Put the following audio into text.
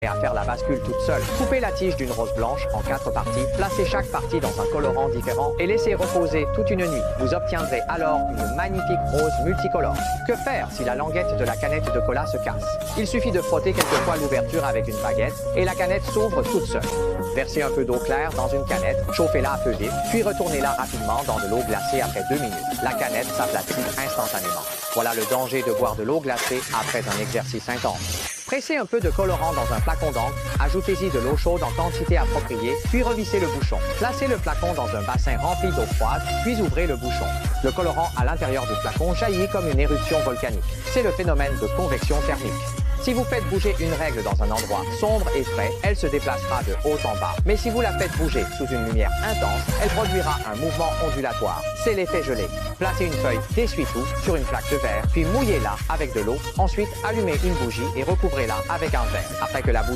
et à faire la bascule toute seule. Coupez la tige d'une rose blanche en 4 parties, placez chaque partie dans un colorant différent et laissez reposer toute une nuit. Vous obtiendrez alors une magnifique rose multicolore. Que faire si la languette de la canette de cola se casse? Il suffit de frotter quelquefois l'ouverture avec une baguette et la canette s'ouvre toute seule. Versez un peu d'eau claire dans une canette, chauffez-la à feu vif, puis retournez-la rapidement dans de l'eau glacée après 2 minutes. La canette s'aplatit instantanément. Voilà le danger de boire de l'eau glacée après un exercice intense. Pressez un peu de colorant dans un flacon d'encre, ajoutez-y de l'eau chaude en quantité appropriée, puis revissez le bouchon. Placez le flacon dans un bassin rempli d'eau froide, puis ouvrez le bouchon. Le colorant à l'intérieur du flacon jaillit comme une éruption volcanique. C'est le phénomène de convection thermique. Si vous faites bouger une règle dans un endroit sombre et frais, elle se déplacera de haut en bas. Mais si vous la faites bouger sous une lumière intense, elle produira un mouvement ondulatoire. C'est l'effet gelé. Placez une feuille d'essuie-tout sur une plaque de verre, puis mouillez-la avec de l'eau. Ensuite, allumez une bougie et recouvrez-la avec un verre. Après que la bougie